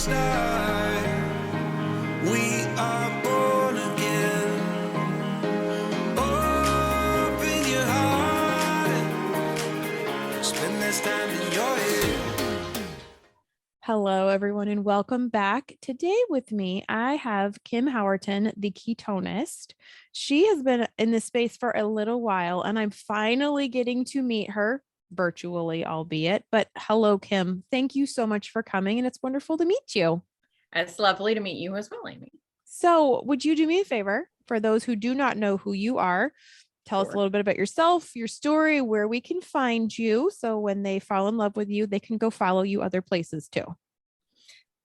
start. We are born again. Open your heart. Spend this time in your head. Hello, everyone, and welcome back. Today with me, I have Kim Howerton, the ketonist. She has been in this space for a little while, and I'm finally getting to meet her virtually, albeit. But hello, Kim. Thank you so much for coming, and it's wonderful to meet you. It's lovely to meet you as well, Amy. So, would you do me a favor for those who do not know who you are? Tell us a little bit about yourself, your story, where we can find you. So when they fall in love with you, they can go follow you other places too.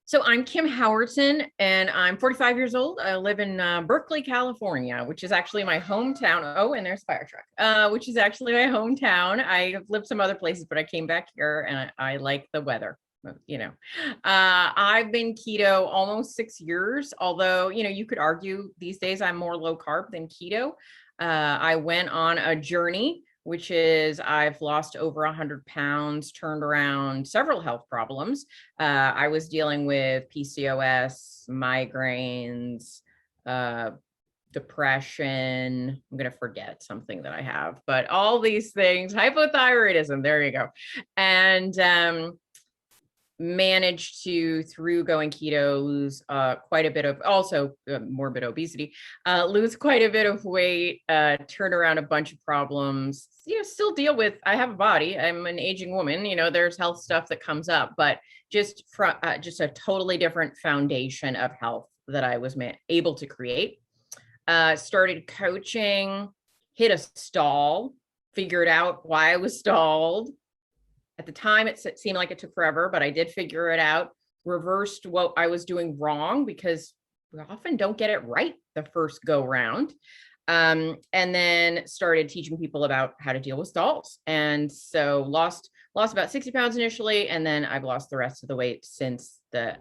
So I'm Kim Howerton and I'm 45 years old. I live in Berkeley, California, which is actually my hometown. Oh, and there's a fire truck, which is actually my hometown. I've lived some other places, but I came back here and I like the weather. I've been keto almost 6 years, although, you could argue these days I'm more low carb than keto. I went on a journey, which is I've lost over 100 pounds, turned around several health problems. I was dealing with PCOS, migraines, depression. I'm going to forget something that I have, but all these things, hypothyroidism, there you go. And managed to, through going keto, lose quite a bit of, also morbid obesity, lose quite a bit of weight, turn around a bunch of problems, still deal with, I have a body, I'm an aging woman, there's health stuff that comes up, but just from just a totally different foundation of health that I was able to create. Started coaching, hit a stall, figured out why I was stalled. At the time, it seemed like it took forever, but I did figure it out, reversed what I was doing wrong because we often don't get it right the first go round. And then started teaching people about how to deal with stalls. And so lost about 60 pounds initially, and then I've lost the rest of the weight since the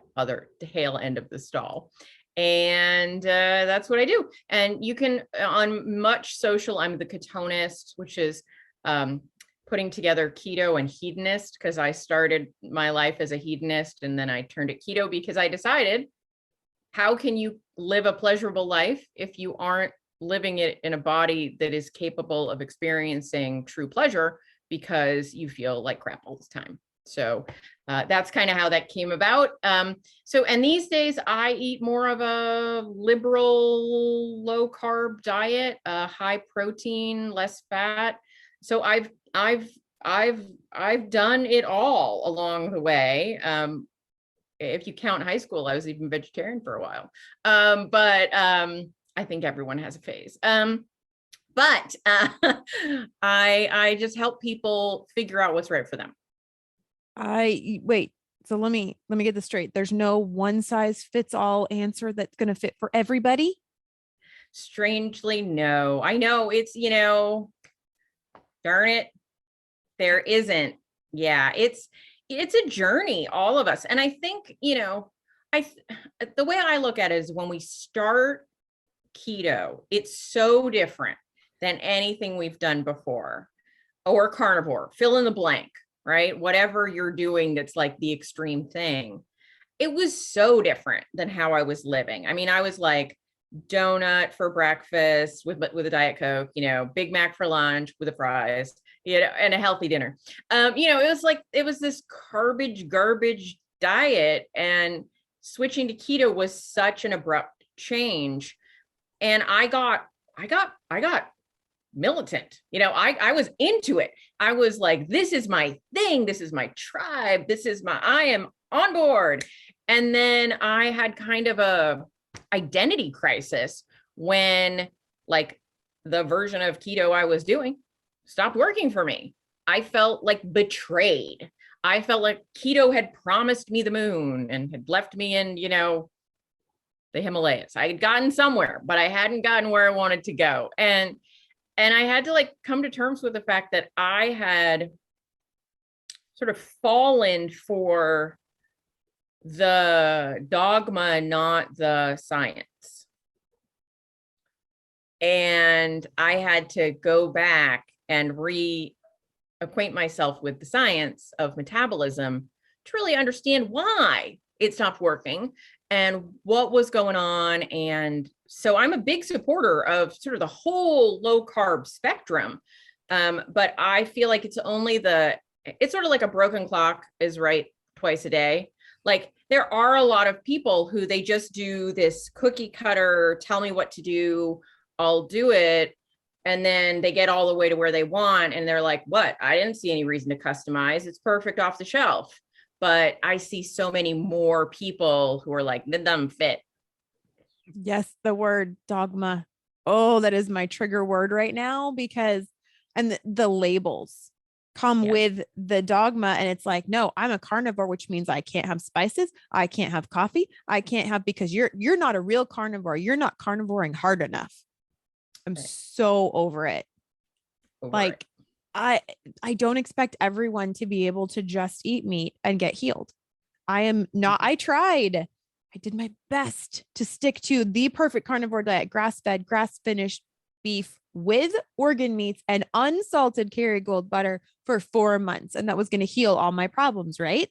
tail end of the stall. And that's what I do. And you can, on much social, I'm the ketonist, which is putting together keto and hedonist, because I started my life as a hedonist and then I turned it keto because I decided, how can you live a pleasurable life if you aren't living it in a body that is capable of experiencing true pleasure because you feel like crap all the time? So that's kind of how that came about. And these days I eat more of a liberal, low carb diet, high protein, less fat. So I've done it all along the way. If you count high school, I was even vegetarian for a while. But I think everyone has a phase. But I just help people figure out what's right for them. Wait. So let me get this straight. There's no one size fits all answer that's going to fit for everybody. Strangely, no. I know it's, darn it, there isn't. Yeah, it's a journey, all of us. And I think, the way I look at it is when we start keto, it's so different than anything we've done before, or carnivore, fill in the blank, right? Whatever you're doing that's like the extreme thing. It was so different than how I was living. I mean, I was like donut for breakfast with a Diet Coke, Big Mac for lunch with the fries, and a healthy dinner. It was this garbage diet, and switching to keto was such an abrupt change. And I got militant. I was into it. I was like, this is my thing. This is my tribe. I am on board. And then I had kind of a identity crisis when like the version of keto I was doing stopped working for me. I felt like betrayed. I felt like keto had promised me the moon and had left me in, the Himalayas. I had gotten somewhere, but I hadn't gotten where I wanted to go. And I had to come to terms with the fact that I had sort of fallen for the dogma, not the science. And I had to go back and reacquaint myself with the science of metabolism to really understand why it stopped working and what was going on. And so I'm a big supporter of sort of the whole low carb spectrum. But I feel like it's sort of like a broken clock is right twice a day. Like there are a lot of people who they just do this cookie cutter, tell me what to do, I'll do it. And then they get all the way to where they want. And they're like, what? I didn't see any reason to customize. It's perfect off the shelf. But I see so many more people who are like, the dumb fit. Yes, the word dogma. Oh, that is my trigger word right now because, and the labels come with the dogma. And it's like, no, I'm a carnivore, which means I can't have spices. I can't have coffee. I can't have, because you're not a real carnivore. You're not carnivoring hard enough. I'm so over it. I don't expect everyone to be able to just eat meat and get healed. I am not. I tried. I did my best to stick to the perfect carnivore diet, grass-fed, grass-finished beef with organ meats and unsalted Kerrygold butter for 4 months. And that was going to heal all my problems, right?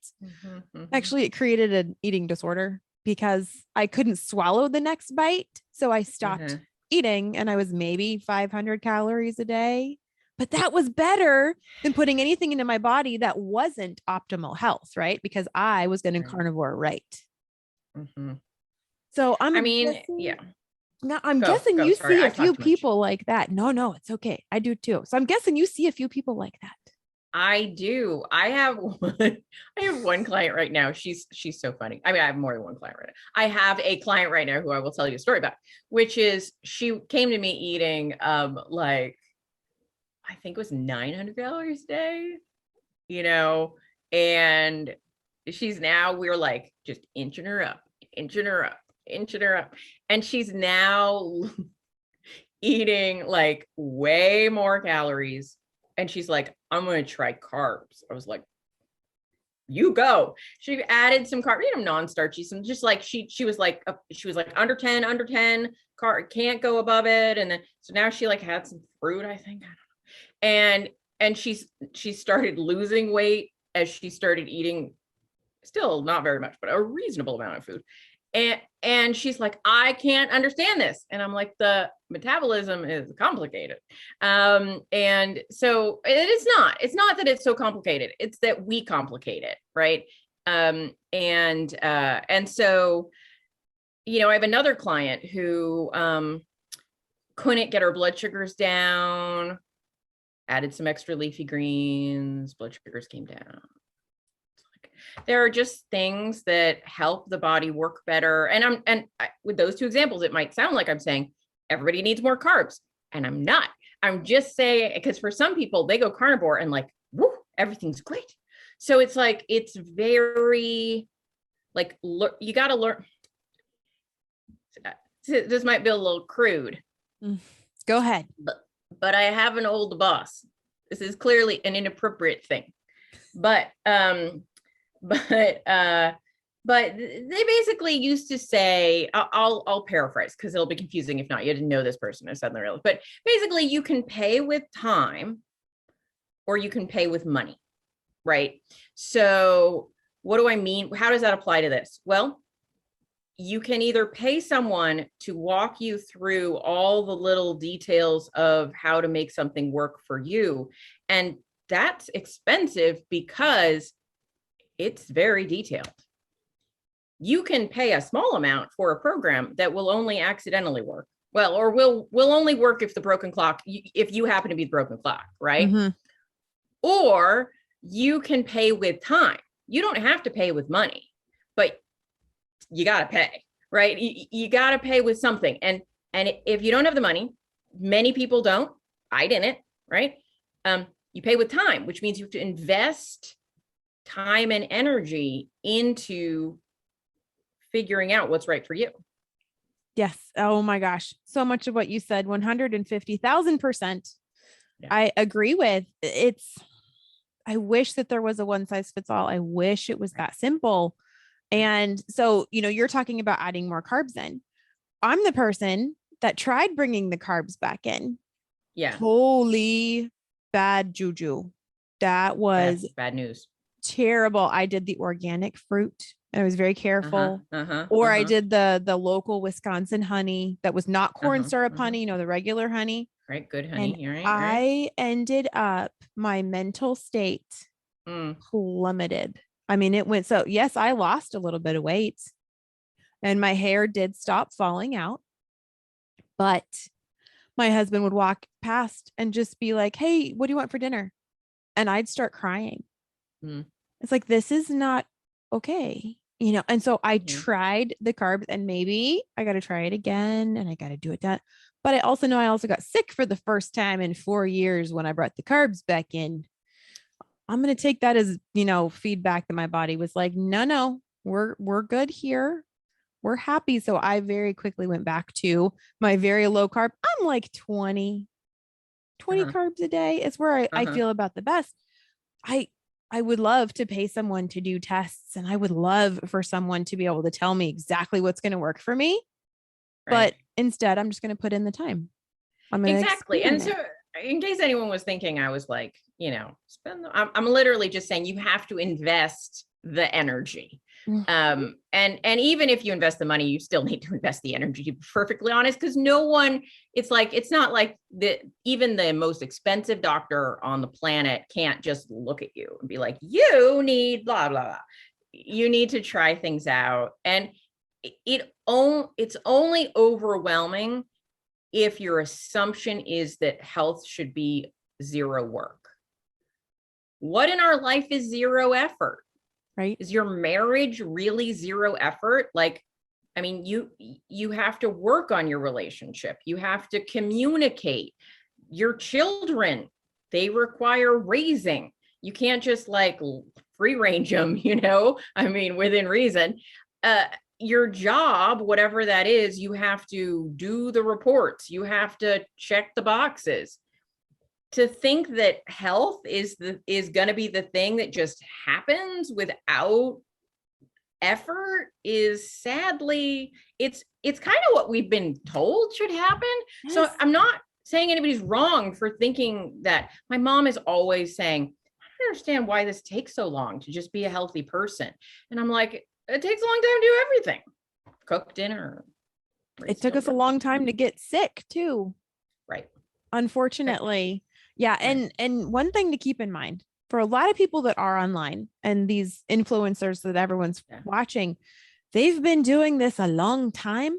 Actually, it created an eating disorder because I couldn't swallow the next bite. So I stopped eating and I was maybe 500 calories a day. But that was better than putting anything into my body that wasn't optimal health, right? Because I was going to carnivore right. So I'm guessing you see a few people like that. No, it's okay. I do too. So I'm guessing you see a few people like that. I do. I have one client right now. She's so funny. I mean, I have more than one client right now. I have a client right now who I will tell you a story about, which is she came to me eating like I think it was 900 calories a day, and we're like just inching her up. And she's now eating like way more calories. And she's like, I'm going to try carbs. I was like, you go. She added some carbs, non-starchy, some just like she was like under 10 can't go above it. And then, so now she like had some fruit, I think. I don't know. And she started losing weight as she started eating, still not very much, but a reasonable amount of food. And she's like, I can't understand this. And I'm like, the metabolism is complicated. And so it's not that it's so complicated. It's that we complicate it. Right. And so, I have another client who, couldn't get her blood sugars down, added some extra leafy greens, blood sugars came down. There are just things that help the body work better. And with those two examples, it might sound like I'm saying everybody needs more carbs, and I'm not. I'm just saying, because for some people they go carnivore and like, woo, everything's great. So it's like, it's very like, you got to learn. This might be a little crude. Go ahead. But I have an old boss. This is clearly an inappropriate thing, but they basically used to say, I'll paraphrase because it'll be confusing if not. You didn't know this person, I suddenly realized. But basically, you can pay with time, or you can pay with money, right? So what do I mean? How does that apply to this? Well, you can either pay someone to walk you through all the little details of how to make something work for you. And that's expensive because it's very detailed. You can pay a small amount for a program that will only accidentally work. Well, or will only work if if you happen to be the broken clock, right? Or you can pay with time. You don't have to pay with money, but you got to pay, right? You got to pay with something. And if you don't have the money, many people don't, I didn't, right? You pay with time, which means you have to invest time and energy into figuring out what's right for you. Yes. Oh my gosh. So much of what you said, 150,000%. Yeah. I agree with. I wish that there was a one size fits all. I wish it was that simple. And so, you're talking about adding more carbs in. I'm the person that tried bringing the carbs back in. Yeah. Holy bad juju. That was bad news. Terrible. I did the organic fruit and I was very careful. Or I did the local Wisconsin honey that was not corn syrup honey, the regular honey. Right. Good honey. And Right. I ended up, my mental state plummeted. I mean, it went, so yes, I lost a little bit of weight and my hair did stop falling out, but my husband would walk past and just be like, "Hey, what do you want for dinner?" And I'd start crying. It's like, this is not okay, And so I tried the carbs, and maybe I got to try it again and I got to do it that. But I also know I also got sick for the first time in 4 years when I brought the carbs back in. I'm going to take that as, feedback that my body was like, no, we're good here. We're happy. So I very quickly went back to my very low carb. I'm like 20 carbs a day. It's where I feel about the best. I would love to pay someone to do tests, and I would love for someone to be able to tell me exactly what's going to work for me. Right. But instead, I'm just going to put in the time. Exactly. And so in case anyone was thinking, I was like, I'm literally just saying you have to invest the energy. And even if you invest the money, you still need to invest the energy, to be perfectly honest, because it's not like even the most expensive doctor on the planet can't just look at you and be like, you need blah, blah, blah. You need to try things out. And it's only overwhelming if your assumption is that health should be zero work. What in our life is zero effort? Right? Is your marriage really zero effort? You have to work on your relationship. You have to communicate. Your children, they require raising. You can't just free range them, within reason. Your job, whatever that is, you have to do the reports. You have to check the boxes. To think that health is going to be the thing that just happens without effort is sadly, it's kind of what we've been told should happen. Yes. So I'm not saying anybody's wrong for thinking that. My mom is always saying, I don't understand why this takes so long to just be a healthy person. And I'm like, it takes a long time to do everything. Cook dinner. It took us a long time to get sick too. Right. Unfortunately. Yeah. And one thing to keep in mind for a lot of people that are online and these influencers that everyone's watching, they've been doing this a long time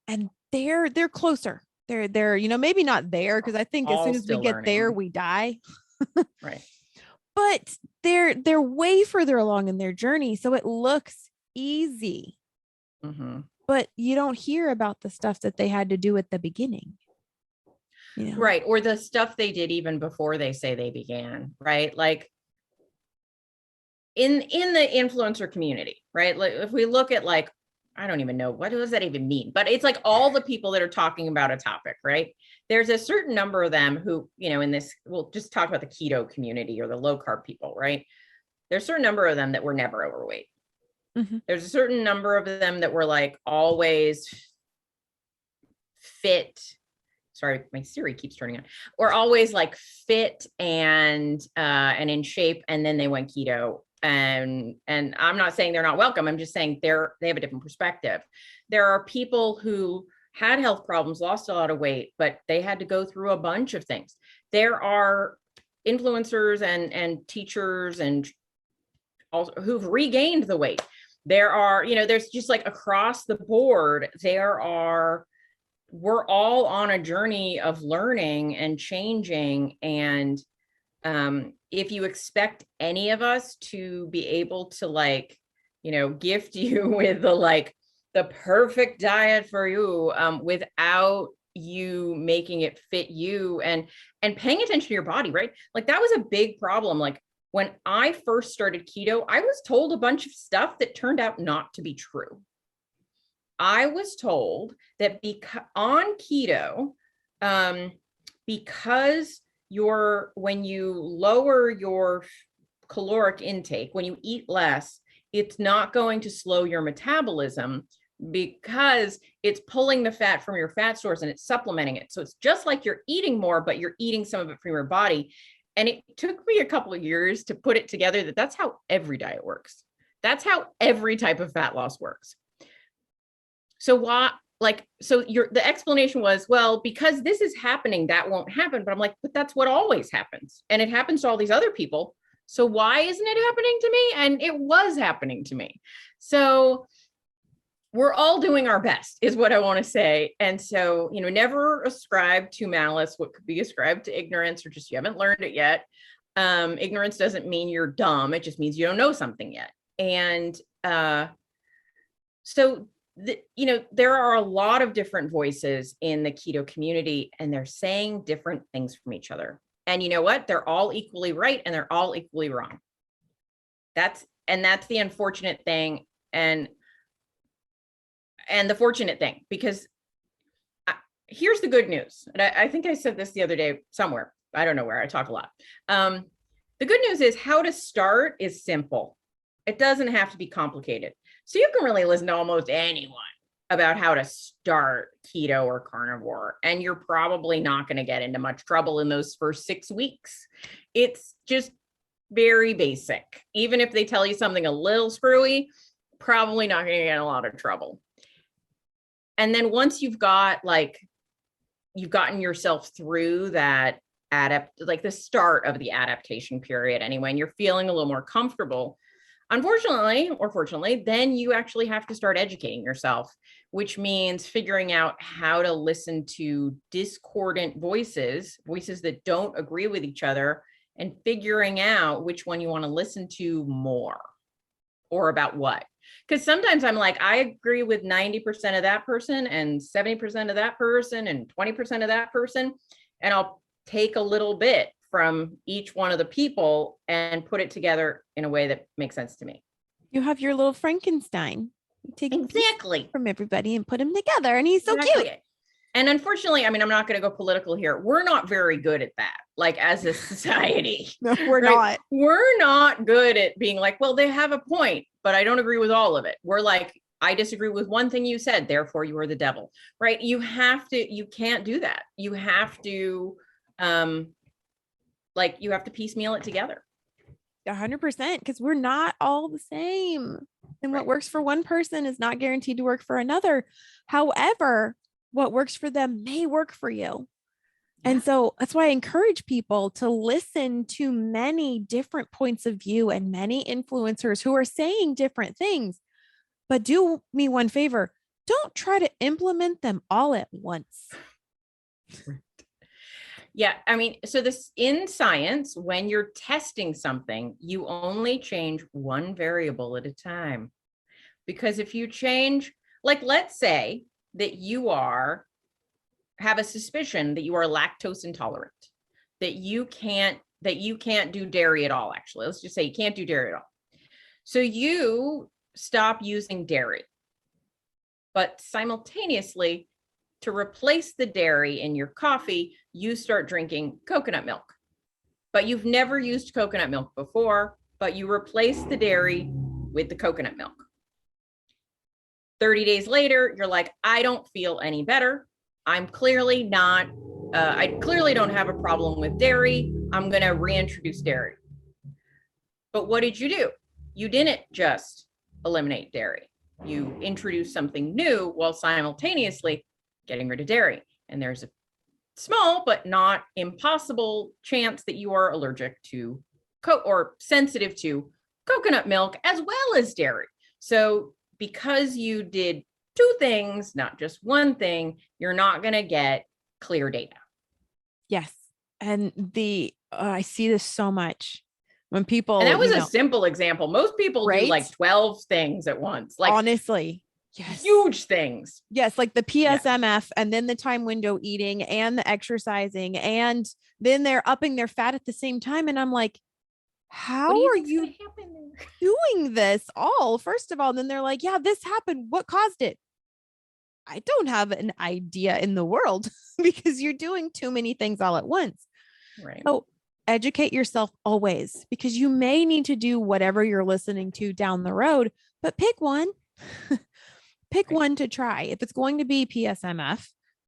and they're closer. They're, maybe not there, because I think as soon as we get there, we die. Right. But they're way further along in their journey. So it looks easy, but you don't hear about the stuff that they had to do at the beginning. Right. Or the stuff they did even before they say they began, right? Like in the influencer community, right? Like if we look at I don't even know, what does that even mean? But it's like all the people that are talking about a topic, right? There's a certain number of them who, in this, we'll just talk about the keto community or the low carb people, right? There's a certain number of them that were never overweight. There's a certain number of them that were always fit. Sorry, my Siri keeps turning on. Or always fit and in shape, and then they went keto. And I'm not saying they're not welcome. I'm just saying they have a different perspective. There are people who had health problems, lost a lot of weight, but they had to go through a bunch of things. There are influencers and teachers and also who've regained the weight. There are, there's just across the board, we're all on a journey of learning and changing. And if you expect any of us to be able to gift you with the perfect diet for you without you making it fit you and paying attention to your body, right? That was a big problem. When I first started keto, I was told a bunch of stuff that turned out not to be true. I was told that on keto, because when you lower your caloric intake, when you eat less, it's not going to slow your metabolism because it's pulling the fat from your fat stores and it's supplementing it. So it's just like you're eating more, but you're eating some of it from your body. And it took me a couple of years to put it together that's how every diet works. That's how every type of fat loss works. So why, the explanation was, well, because this is happening, that won't happen. But I'm like, but that's what always happens. And it happens to all these other people. So why isn't it happening to me? And it was happening to me. So we're all doing our best is what I want to say. And so, never ascribe to malice what could be ascribed to ignorance, or just you haven't learned it yet. Ignorance doesn't mean you're dumb. It just means you don't know something yet. And there are a lot of different voices in the keto community, and they're saying different things from each other. And you know what? They're all equally right, and they're all equally wrong. That's the unfortunate thing. And the fortunate thing, because here's the good news. And I think I said this the other day somewhere. I don't know where. I talk a lot. The good news is how to start is simple. It doesn't have to be complicated. So you can really listen to almost anyone about how to start keto or carnivore, and you're probably not going to get into much trouble in those first 6 weeks. It's just very basic. Even if they tell you something a little screwy, probably not going to get in a lot of trouble. And then once you've gotten yourself through that the start of the adaptation period anyway, and you're feeling a little more comfortable, unfortunately or fortunately, then you actually have to start educating yourself, which means figuring out how to listen to discordant voices that don't agree with each other, and figuring out which one you want to listen to more, or about what. Because sometimes I'm like, I agree with 90% of that person and 70% of that person and 20% of that person. And I'll take a little bit from each one of the people and put it together in a way that makes sense to me. You have your little Frankenstein. You take exactly from everybody and put him together, and he's so cute. And unfortunately, I'm not going to go political here. We're not very good at that, like as a society. No, we're not. We're not good at being like, well, they have a point, but I don't agree with all of it. We're like, I disagree with one thing you said, therefore you are the devil, right? You can't do that. You have to, you have to piecemeal it together. 100%, because we're not all the same. And what works for one person is not guaranteed to work for another. However, what works for them may work for you. Yeah. And so that's why I encourage people to listen to many different points of view and many influencers who are saying different things. But do me one favor, don't try to implement them all at once. Yeah. So this in science, when you're testing something, you only change one variable at a time. Because if you change, let's say that you have a suspicion that you are lactose intolerant, that you can't do dairy at all. Actually, let's just say you can't do dairy at all. So you stop using dairy, but simultaneously, to replace the dairy in your coffee, you start drinking coconut milk. But you've never used coconut milk before, but you replace the dairy with the coconut milk. 30 days later, you're like, I don't feel any better. I clearly don't have a problem with dairy. I'm going to reintroduce dairy. But what did you do? You didn't just eliminate dairy. You introduced something new while simultaneously getting rid of dairy. And there's a small but not impossible chance that you are allergic to or sensitive to coconut milk as well as dairy. So because you did two things, not just one thing, you're not going to get clear data. Yes. And I see this so much when people, and that was a simple example. Most people do like 12 things at once. Like honestly, yes. Huge things. Yes. Like the PSMF and then the time window eating and the exercising, and then they're upping their fat at the same time. And I'm like, how are you doing this all? First of all, then they're like, yeah, this happened. What caused it? I don't have an idea in the world because you're doing too many things all at once. Right. So educate yourself always, because you may need to do whatever you're listening to down the road, but pick one. Pick one to try. If it's going to be PSMF,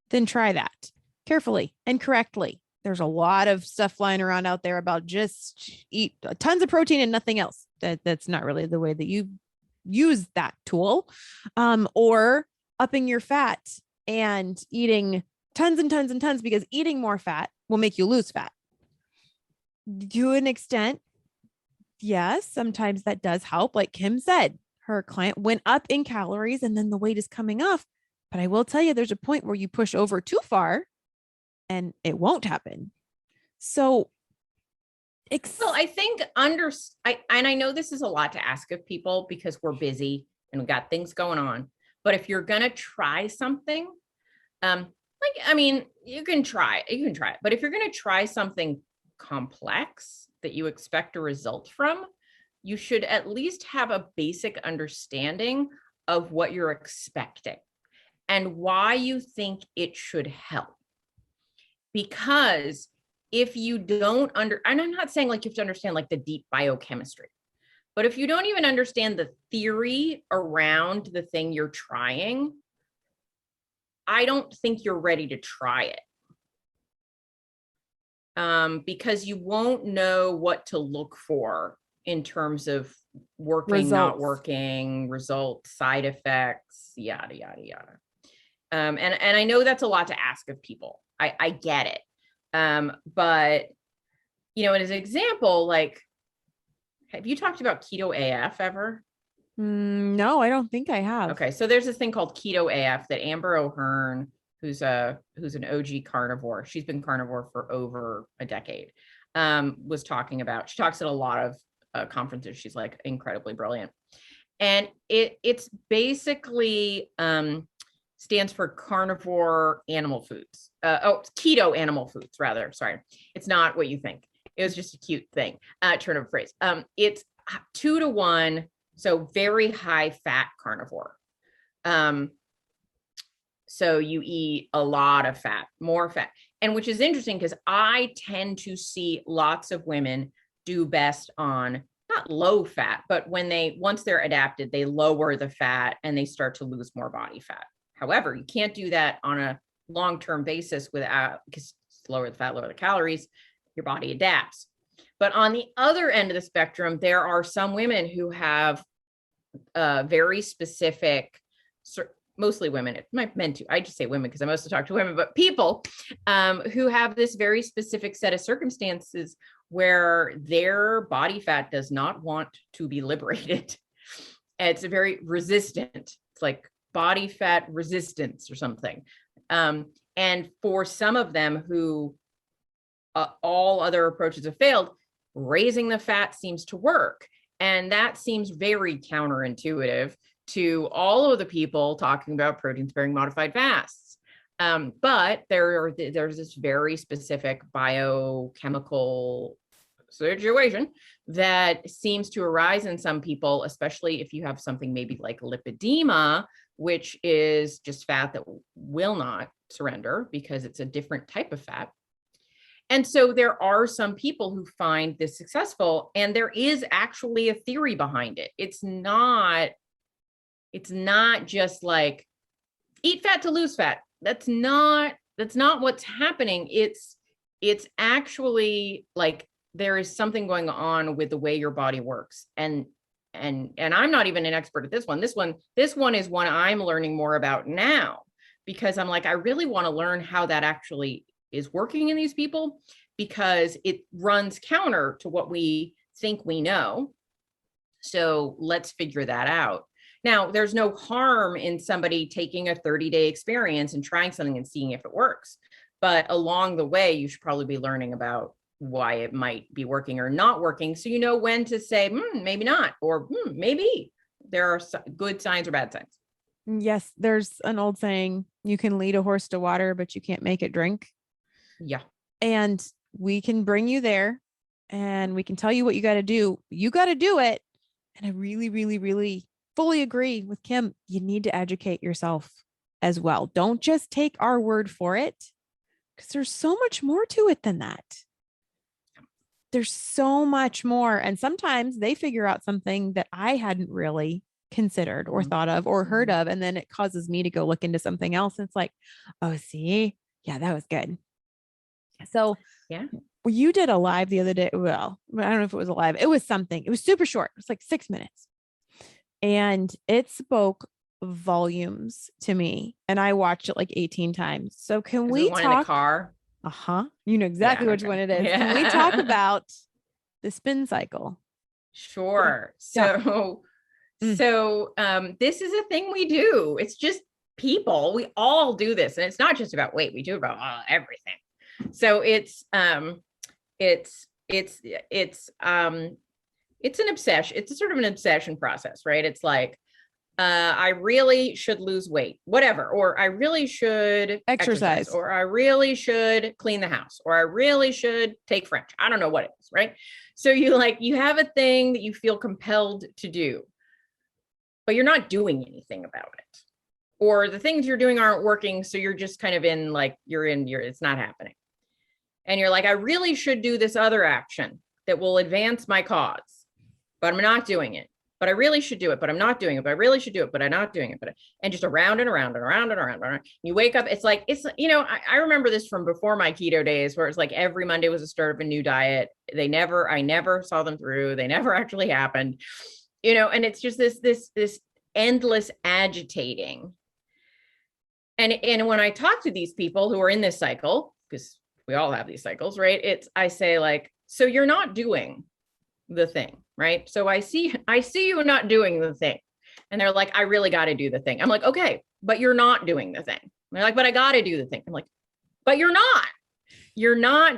then try that carefully and correctly. There's a lot of stuff flying around out there about just eat tons of protein and nothing else. that's not really the way that you use that tool. Or upping your fat and eating tons and tons and tons, because eating more fat will make you lose fat. To an extent, yes, sometimes that does help. Like Kim said, her client went up in calories and then the weight is coming off. But I will tell you, there's a point where you push over too far and it won't happen. So, well, I think I know this is a lot to ask of people because we're busy and we got things going on. But if you're gonna try something, you can try it. But if you're gonna try something complex that you expect a result from, you should at least have a basic understanding of what you're expecting and why you think it should help. Because if you don't and I'm not saying like you have to understand like the deep biochemistry, but if you don't even understand the theory around the thing you're trying, I don't think you're ready to try it. Because you won't know what to look for in terms of working, results, not working, results, side effects, yada, yada, yada. And I know that's a lot to ask of people. I get it. But, as an example, like, have you talked about keto AF ever? No, I don't think I have. Okay. So there's this thing called keto AF that Amber O'Hearn, who's an OG carnivore, she's been carnivore for over a decade, was talking about. She talks at a lot of conferences. She's like incredibly brilliant. And it's basically stands for carnivore animal foods. Keto animal foods, rather. Sorry. It's not what you think. It was just a cute thing. Turn of phrase. It's 2 to 1. So very high fat carnivore. So you eat a lot of fat, more fat. And which is interesting because I tend to see lots of women do best on not low fat, but once they're adapted, they lower the fat and they start to lose more body fat. However, you can't do that on a long-term basis because lower the fat, lower the calories, your body adapts. But on the other end of the spectrum, there are some women who have very specific, mostly women, it might meant to, I just say women because I mostly talk to women, but people who have this very specific set of circumstances where their body fat does not want to be liberated. It's very resistant. It's like body fat resistance or something. And for some of them who all other approaches have failed, raising the fat seems to work. And that seems very counterintuitive to all of the people talking about protein-sparing modified fasts. But there's this very specific biochemical situation that seems to arise in some people, especially if you have something maybe like lipedema, which is just fat that will not surrender because it's a different type of fat. And so there are some people who find this successful, and there is actually a theory behind it. It's not just like eat fat to lose fat. That's not what's happening. It's actually like there is something going on with the way your body works. And I'm not even an expert at this one. This one is one I'm learning more about now because I'm like, I really want to learn how that actually is working in these people, because it runs counter to what we think we know. So let's figure that out. Now, there's no harm in somebody taking a 30-day experience and trying something and seeing if it works. But along the way, you should probably be learning about why it might be working or not working. So you know when to say, maybe not, or maybe. There are good signs or bad signs. Yes, there's an old saying, you can lead a horse to water, but you can't make it drink. Yeah. And we can bring you there and we can tell you what you got to do. You got to do it. And I really, really, really fully agree with Kim. You need to educate yourself as well. Don't just take our word for it, because there's so much more to it than that. There's so much more. And sometimes they figure out something that I hadn't really considered or thought of or heard of. And then it causes me to go look into something else. And it's like, oh, see, yeah, that was good. So yeah, you did a live the other day. Well, I don't know if it was a live. It was something. It was super short. It was like 6 minutes. And it spoke volumes to me. And I watched it like 18 times. So can Is we it one in the talk? car? Uh-huh. You know exactly Yeah, which okay. one it is. Yeah. Can we talk about the spin cycle? Sure. Yeah. This is a thing we do. It's just people. We all do this, and it's not just about weight. We do it about everything. So it's an obsession. It's a sort of an obsession process, right? It's like, I really should lose weight, whatever, or I really should Exercise. or I really should clean the house, or I really should take French. I don't know what it is, right? So you have a thing that you feel compelled to do, but you're not doing anything about it. Or the things you're doing aren't working. So you're just kind of it's not happening. And you're like, I really should do this other action that will advance my cause, but I'm not doing it. But I really should do it, but I'm not doing it. But I really should do it, but I'm not doing it. And just around and around and around and around and around. You wake up, I remember this from before my keto days, where it's like every Monday was the start of a new diet. I never saw them through. They never actually happened, and it's just this endless agitating. And when I talk to these people who are in this cycle, because we all have these cycles, right? I say like, so you're not doing the thing, right? So I see you not doing the thing. And they're like, I really got to do the thing. I'm like, okay, but you're not doing the thing. And they're like, but I got to do the thing. I'm like, but you're not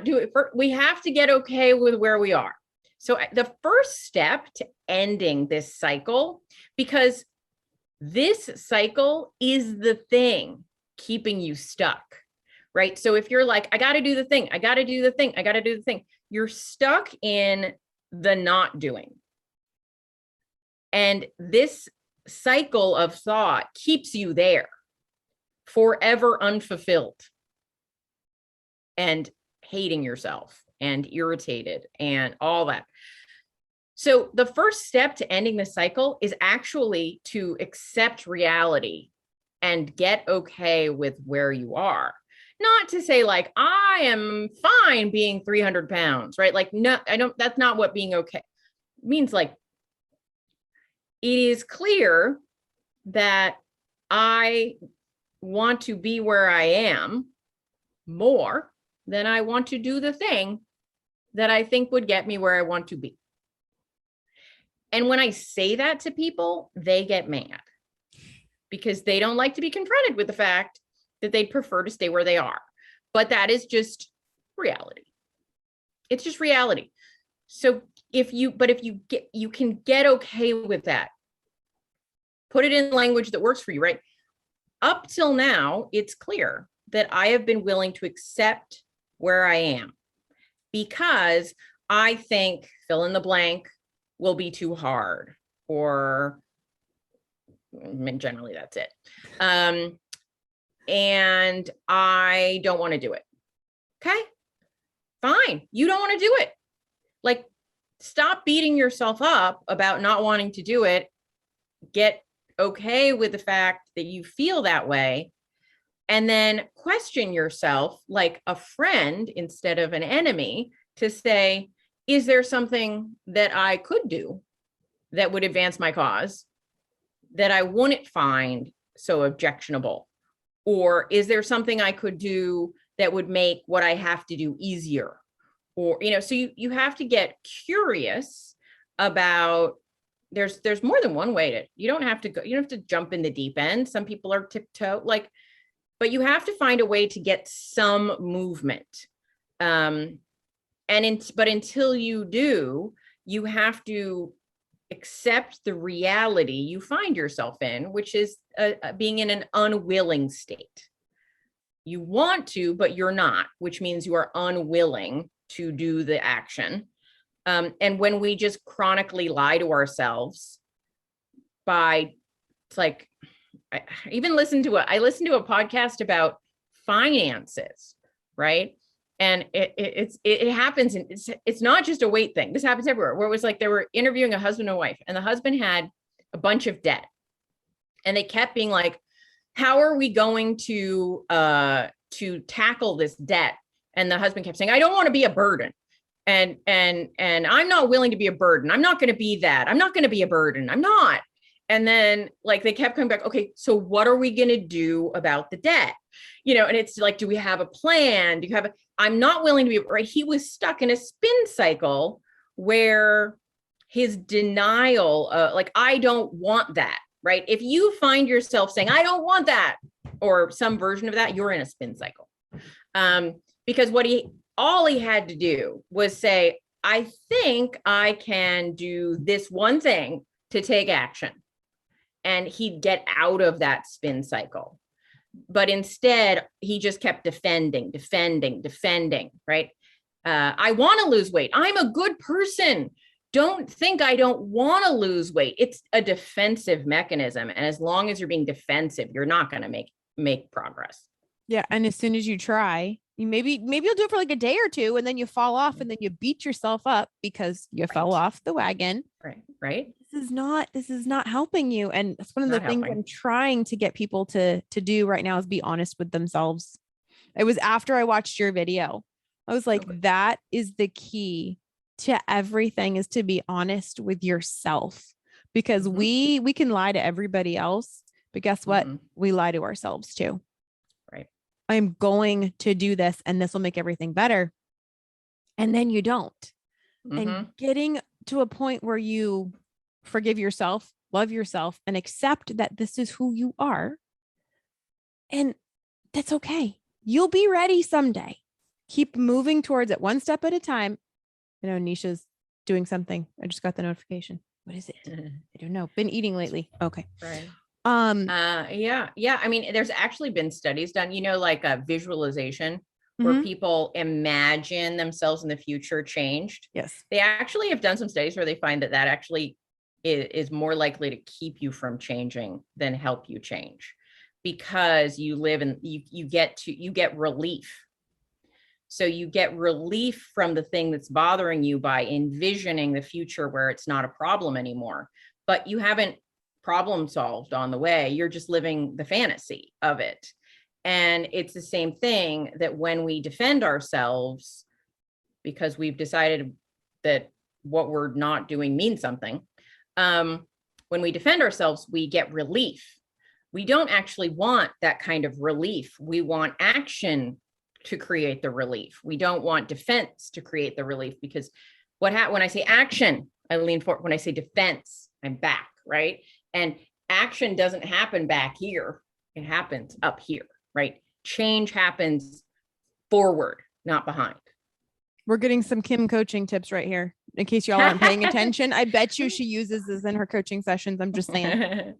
doing it. We have to get okay with where we are. So the first step to ending this cycle, because this cycle is the thing keeping you stuck, right? So if you're like, I got to do the thing, I got to do the thing, I got to do the thing, you're stuck in the not doing. And this cycle of thought keeps you there forever unfulfilled and hating yourself and irritated and all that. So the first step to ending the cycle is actually to accept reality and get okay with where you are. Not to say like, I am fine being 300 pounds, right? Like, no, that's not what being okay means. Like, it is clear that I want to be where I am more than I want to do the thing that I think would get me where I want to be. And when I say that to people, they get mad because they don't like to be confronted with the fact that they'd prefer to stay where they are. But that is just reality. It's just reality. So you can get okay with that. Put it in language that works for you, right? Up till now, it's clear that I have been willing to accept where I am because I think fill in the blank will be too hard, or generally that's it. And I don't want to do it. Okay, fine. You don't want to do it. Like, stop beating yourself up about not wanting to do it. Get okay with the fact that you feel that way. And then question yourself like a friend instead of an enemy to say, is there something that I could do that would advance my cause that I wouldn't find so objectionable? Or is there something I could do that would make what I have to do easier? Or, so you have to get curious about, there's more than one way to, you don't have to jump in the deep end. Some people are tiptoe, but you have to find a way to get some movement. But until you do, you have to accept the reality you find yourself in, which is being in an unwilling state. You want to, but you're not, which means you are unwilling to do the action. And when we just chronically lie to ourselves it's like, I listened to a podcast about finances, right? And it happens, and it's not just a weight thing. This happens everywhere, where it was like they were interviewing a husband and wife, and the husband had a bunch of debt, and they kept being like, how are we going to tackle this debt? And the husband kept saying, I don't want to be a burden. and I'm not willing to be a burden. I'm not going to be that. I'm not going to be a burden. I'm not. And then like they kept coming back. Okay, so what are we going to do about the debt? And it's like, do we have a plan? Do you have I'm not willing to be right. He was stuck in a spin cycle where his denial, like, I don't want that, right? If you find yourself saying, I don't want that, or some version of that, you're in a spin cycle. Because all he had to do was say, I think I can do this one thing to take action. And he'd get out of that spin cycle. But instead, he just kept defending, right? I want to lose weight. I'm a good person. Don't think I don't want to lose weight. It's a defensive mechanism. And as long as you're being defensive, you're not going to make progress. Yeah. And as soon as you try, maybe you'll do it for like a day or two, and then you fall off, and then you beat yourself up because you fell off the wagon. Right. This is not helping you. And that's one of the things I'm trying to get people to do right now is be honest with themselves. It was after I watched your video. I was like, that is the key to everything, is to be honest with yourself, because we can lie to everybody else, but guess what? We lie to ourselves too. Right. I'm going to do this and this will make everything better. And then you don't. And getting to a point where you forgive yourself, love yourself, and accept that this is who you are. And that's okay. You'll be ready someday. Keep moving towards it one step at a time. Nisha's doing something. I just got the notification. What is it? I don't know. Been eating lately. Okay. Right. Yeah. I mean, there's actually been studies done, like a visualization where people imagine themselves in the future changed. Yes. They actually have done some studies where they find that actually is more likely to keep you from changing than help you change, because you live in, you get relief. So you get relief from the thing that's bothering you by envisioning the future where it's not a problem anymore, but you haven't problem solved on the way. You're just living the fantasy of it. And it's the same thing that when we defend ourselves, because we've decided that what we're not doing means something. When we defend ourselves, we get relief. We don't actually want that kind of relief. We want action to create the relief. We don't want defense to create the relief, because when I say action, I lean forward. When I say defense, I'm back, right? And action doesn't happen back here. It happens up here, right? Change happens forward, not behind. We're getting some Kim coaching tips right here. In case y'all aren't paying attention, I bet you she uses this in her coaching sessions. I'm just saying.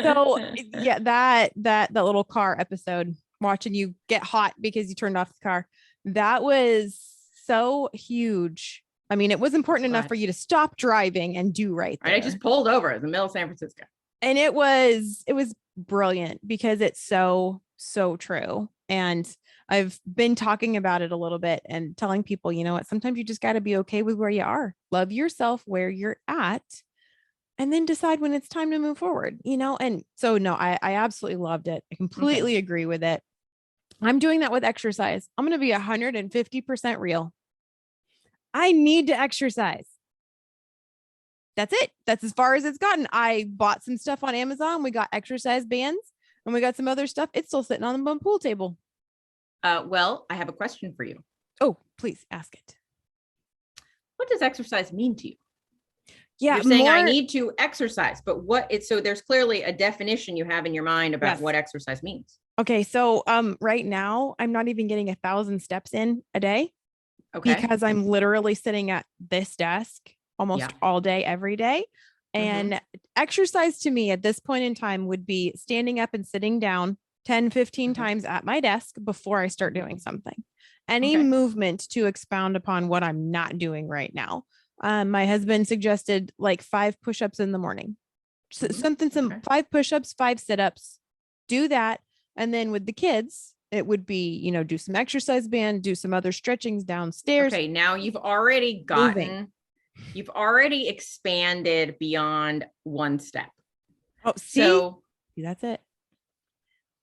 So yeah, that little car episode, watching you get hot because you turned off the car, that was so huge. I mean, it was important enough for you to stop driving and do right there. I just pulled over in the middle of San Francisco. And it was brilliant, because it's so true. And I've been talking about it a little bit and telling people, what, sometimes you just got to be okay with where you are. Love yourself where you're at, and then decide when it's time to move forward, And so, no, I absolutely loved it. I completely agree with it. I'm doing that with exercise. I'm going to be 150% real. I need to exercise. That's it. That's as far as it's gotten. I bought some stuff on Amazon. We got exercise bands, and we got some other stuff. It's still sitting on the pool table. Well, I have a question for you. Oh, please ask it. What does exercise mean to you? Yeah. You're saying I need to exercise, but so there's clearly a definition you have in your mind about what exercise means. Okay. So, right now I'm not even getting 1,000 steps in a day. Okay. Because I'm literally sitting at this desk almost all day, every day. And exercise to me at this point in time would be standing up and sitting down 10, 15 times at my desk before I start doing something. Any movement to expound upon what I'm not doing right now. My husband suggested like 5 push-ups in the morning. So something, 5 push-ups, 5 sit-ups. Do that. And then with the kids, it would be, do some exercise band, do some other stretchings downstairs. Okay. Now you've already expanded beyond one step. Oh, see, that's it.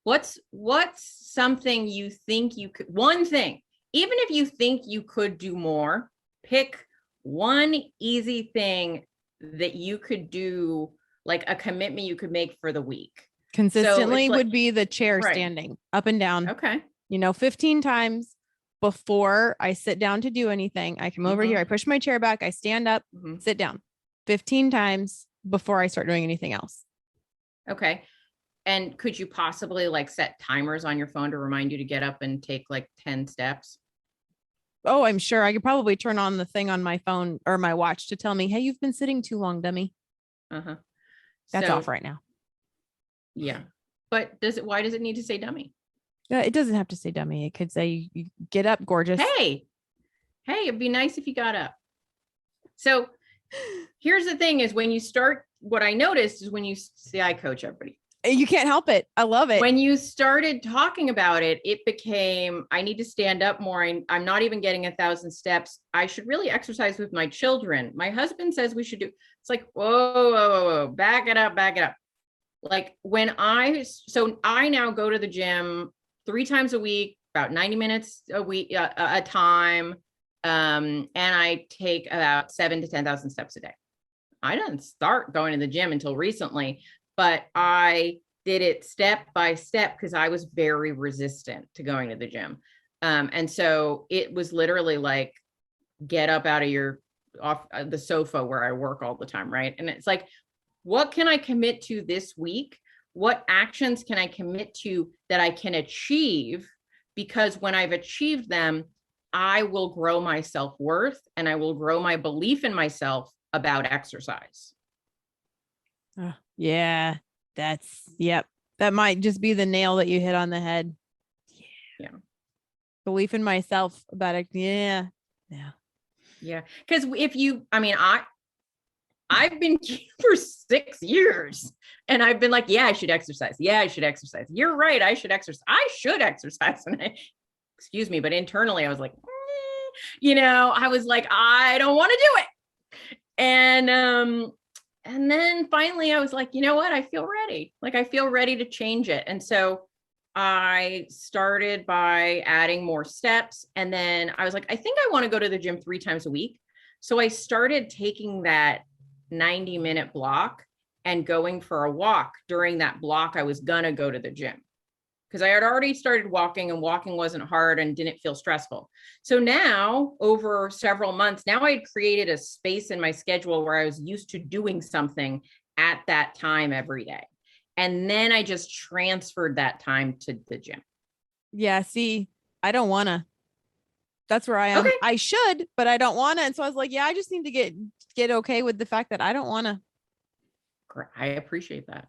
What's something you think you could, one thing, even if you think you could do more, pick one easy thing that you could do, like a commitment you could make for the week. Consistently like, would be the chair right. standing up and down. Okay. 15 times before I sit down to do anything. I come over here, I push my chair back, I stand up, sit down 15 times before I start doing anything else. Okay. And could you possibly like set timers on your phone to remind you to get up and take like 10 steps? Oh, I'm sure I could probably turn on the thing on my phone or my watch to tell me, hey, you've been sitting too long, dummy. Uh-huh. That's off right now. Yeah. But why does it need to say dummy? It doesn't have to say dummy. It could say, you get up, gorgeous. Hey, it'd be nice if you got up. So here's the thing is when you start, what I noticed is when you see, I coach everybody. You can't help it. I love it. When you started talking about it, it became, I need to stand up more. I'm not even getting 1,000 steps. I should really exercise with my children. My husband says we should do, it's like, whoa, back it up. Like so I now go to the gym 3 times a week, about 90 minutes a week, a time. And I take about 7,000 to 10,000 steps a day. I didn't start going to the gym until recently, but I did it step by step because I was very resistant to going to the gym. And so it was literally like, get up out of off the sofa where I work all the time. Right. And it's like, what can I commit to this week? What actions can I commit to that I can achieve? Because when I've achieved them, I will grow my self-worth and I will grow my belief in myself about exercise. Yeah, yep. That might just be the nail that you hit on the head. Yeah. Belief in myself about it. Yeah. Because I've been for 6 years and I've been like, yeah, I should exercise. You're right. I should exercise. And excuse me, but internally I was like, I was like, I don't want to do it. And then finally I was like, you know what? I feel ready. Like I feel ready to change it. And so I started by adding more steps. And then I was like, I think I want to go to the gym 3 times a week. So I started taking that 90-minute block and going for a walk during that block. I was going to go to the gym because I had already started walking and walking wasn't hard and didn't feel stressful. So now over several months, now I had created a space in my schedule where I was used to doing something at that time every day. And then I just transferred that time to the gym. Yeah. See, I don't want to. That's where I am. Okay. I should, but I don't want to. And so I was like, yeah, I just need to get okay with the fact that I don't want to. I appreciate that.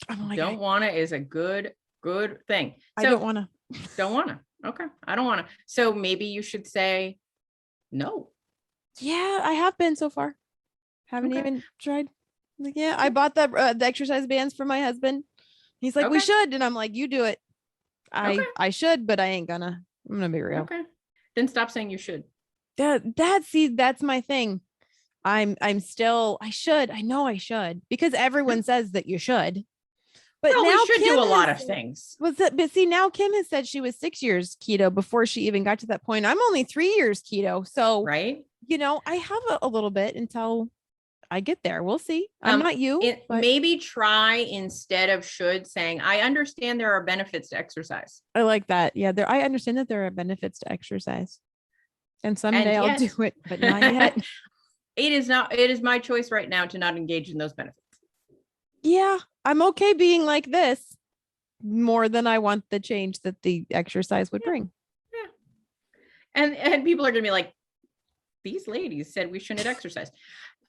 Like, don't want to is a good thing. So, I don't want to. Don't want to. Okay. I don't want to. So maybe you should say no. Yeah, I have been so far. Haven't even tried. Like, yeah, I bought the exercise bands for my husband. He's like, we should. And I'm like, you do it. I should, but I ain't gonna. I'm gonna be real. Okay. Then stop saying you should. That's my thing. I'm still, I should. I know I should because everyone says that you should. But now we should Kim do a lot of things. But see, now Kim has said she was 6 years keto before she even got to that point. I'm only 3 years keto. So, right. I have a little bit until I get there. We'll see. I'm not you. Maybe try instead of should saying, I understand there are benefits to exercise. I like that. Yeah. I understand that there are benefits to exercise. And someday I'll do it, but not yet. It is my choice right now to not engage in those benefits. Yeah. I'm okay being like this more than I want the change that the exercise would bring. Yeah. And people are going to be like, these ladies said we shouldn't exercise.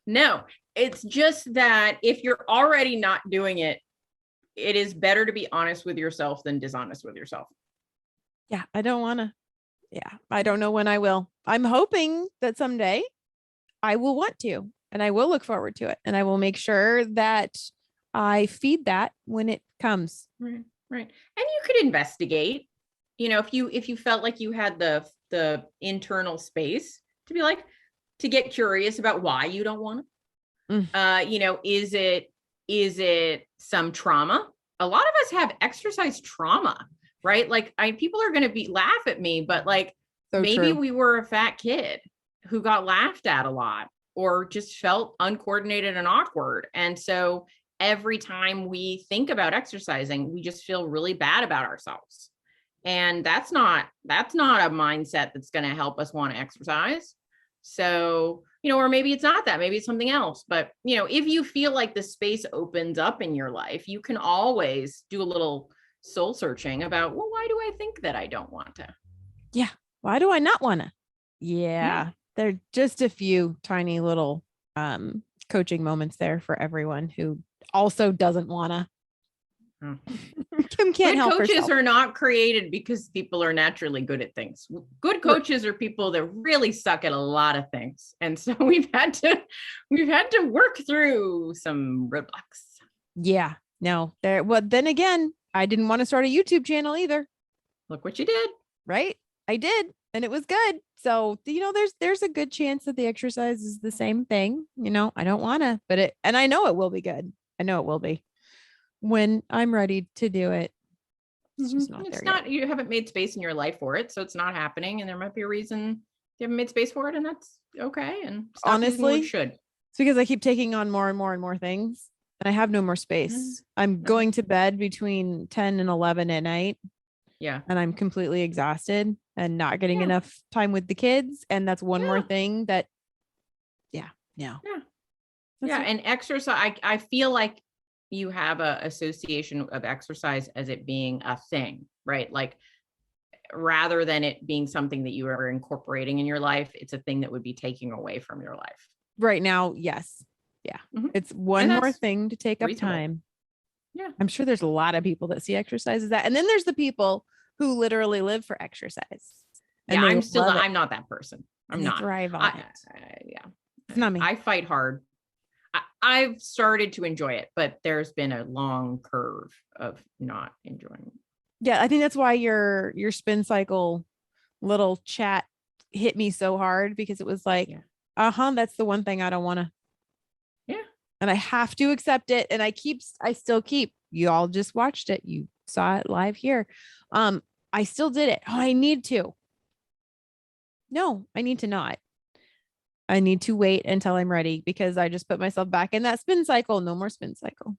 No, it's just that if you're already not doing it, it is better to be honest with yourself than dishonest with yourself. Yeah. I don't want to. Yeah. I don't know when I will. I'm hoping that someday I will want to, and I will look forward to it. And I will make sure that I feed that when it comes. Right. And you could investigate, if you felt like you had the internal space to be like, to get curious about why you don't want it. Is it some trauma? A lot of us have exercise trauma, right? Like people are going to laugh at me, but like, so maybe we were a fat kid who got laughed at a lot or just felt uncoordinated and awkward. And so every time we think about exercising, we just feel really bad about ourselves. And that's not a mindset that's going to help us want to exercise. So, or maybe it's not that, maybe it's something else. But, if you feel like the space opens up in your life, you can always do a little soul searching about, well, why do I think that I don't want to? Yeah. Why do I not want to? Yeah. There are just a few tiny little coaching moments there for everyone who also doesn't want to. Kim can't Good help coaches herself. are not created because people are naturally good at things. Good coaches are people that really suck at a lot of things. And so we've had to work through some roadblocks. Yeah. No, there. Well, then again, I didn't want to start a YouTube channel either. Look what you did. Right? I did, and it was good. So, there's a good chance that the exercise is the same thing. I don't want to, and I know it will be good. I know it will be when I'm ready to do it. It's just not there yet. You haven't made space in your life for it, so it's not happening. And there might be a reason you haven't made space for it, and that's okay. And honestly, should. It's because I keep taking on more and more and more things, and I have no more space. I'm going to bed between 10 and 11 at night. Yeah. And I'm completely exhausted and not getting enough time with the kids. And that's one more thing that, And exercise, I feel like you have a association of exercise as it being a thing, right? Like, rather than it being something that you are incorporating in your life, it's a thing that would be taking away from your life. Right now, yes. Yeah. It's one more thing to take up time. Yeah. I'm sure there's a lot of people that see exercise as that. And then there's the people who literally live for exercise. And I'm not that person. I'm not. Thrive on it. It's not me. I fight hard. I've started to enjoy it, but there's been a long curve of not enjoying it. Yeah, I think that's why your spin cycle little chat hit me so hard, because it was like, that's the one thing I don't want to. Yeah. And I have to accept it. And I still keep, you all just watched it. You saw it live here. I still did it. Oh, I need to. No, I need to not. I need to wait until I'm ready, because I just put myself back in that spin cycle. No more spin cycle.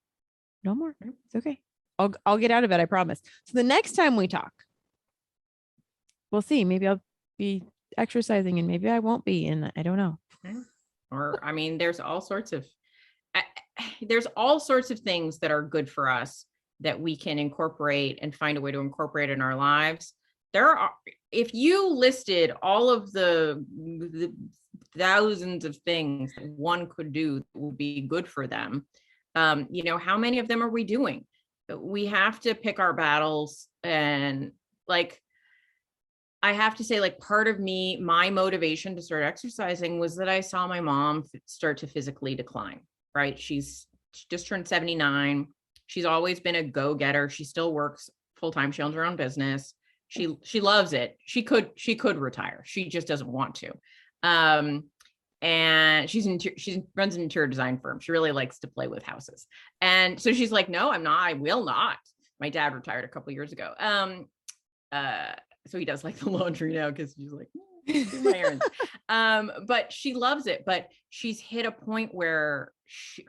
No more. It's okay. I'll get out of it. I promise. So the next time we talk, we'll see. Maybe I'll be exercising and maybe I won't be. And I don't know. Or, there's all sorts of things that are good for us that we can incorporate and find a way to incorporate in our lives. If you listed all of the thousands of things that one could do that would be good for them, how many of them are we doing? We have to pick our battles. And I have to say, part of me, my motivation to start exercising was that I saw my mom start to physically decline, right? She just turned 79. She's always been a go-getter. She still works full-time. She owns her own business. She loves it. She could retire. She just doesn't want to. And she runs an interior design firm. She really likes to play with houses. And so she's like, no, I'm not. I will not. My dad retired a couple of years ago. So he does like the laundry now, because she's like, do my errands. But she loves it. But she's hit a point where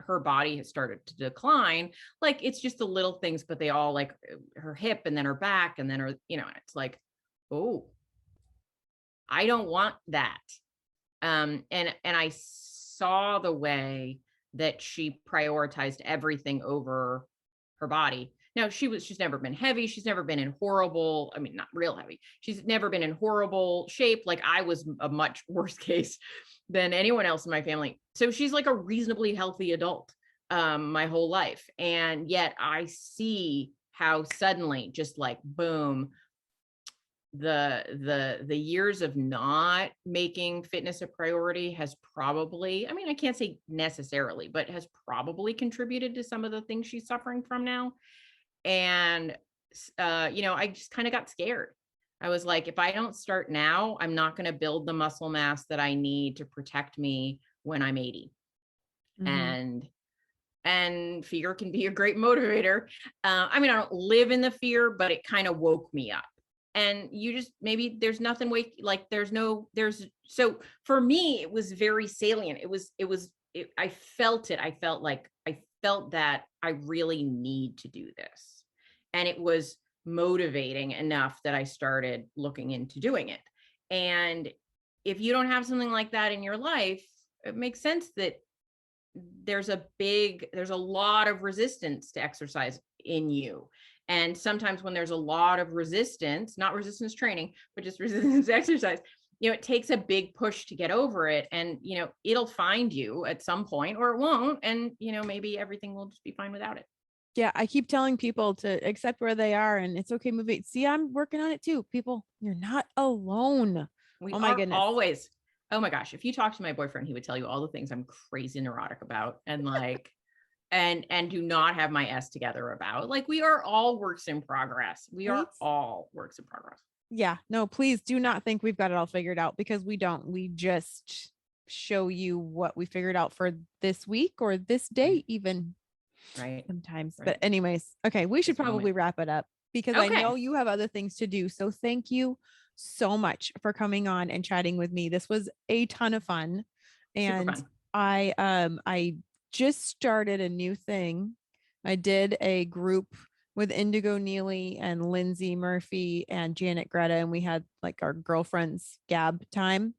her body has started to decline. It's just the little things, but they all, her hip and then her back and then her, it's like, oh, I don't want that. And I saw the way that she prioritized everything over her body. Now, she's never been heavy. She's never been in horrible, not real heavy. She's never been in horrible shape. I was a much worse case than anyone else in my family. So she's a reasonably healthy adult, my whole life. And yet I see how suddenly, just boom, the years of not making fitness a priority has probably, I can't say necessarily, but has probably contributed to some of the things she's suffering from now. And, I just kind of got scared. I was like, if I don't start now, I'm not going to build the muscle mass that I need to protect me when I'm 80. Mm-hmm. And fear can be a great motivator. I don't live in the fear, but it kind of woke me up. and you just, maybe there's nothing like so for me it was very salient. I felt it. I felt that I really need to do this. And it was motivating enough that I started looking into doing it. And if you don't have something like that in your life, it makes sense that there's a lot of resistance to exercise in you. And sometimes when there's a lot of resistance, not resistance training, but just resistance to exercise, it takes a big push to get over it. And, it'll find you at some point, or it won't. And, maybe everything will just be fine without it. Yeah, I keep telling people to accept where they are and it's okay, move it. See, I'm working on it too. People, you're not alone. We Oh my are goodness. always, oh my gosh, if you talk to my boyfriend, he would tell you all the things I'm crazy neurotic about, and like, and do not have my S together about. Like, we are all works in progress. We are all works in progress. Yeah, no, please do not think we've got it all figured out, because we don't. We just show you what we figured out for this week or this day, even. Right. Sometimes. Right. But anyways, okay, we should probably wrap it up, because I know you have other things to do. So thank you so much for coming on and chatting with me. This was a ton of fun. And Super fun. I just started a new thing. I did a group with Indigo Neely and Lindsay Murphy and Janet Greta, and we had like our girlfriends gab time.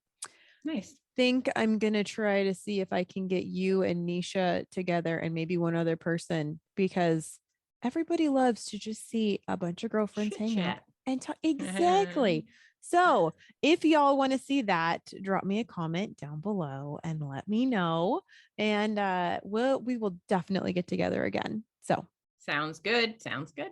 Nice. Think I'm gonna try to see if I can get you and Nisha together and maybe one other person, because everybody loves to just see a bunch of girlfriends hang out and talk. Exactly. So if y'all want to see that, drop me a comment down below and let me know. And we will definitely get together again. So sounds good. Sounds good.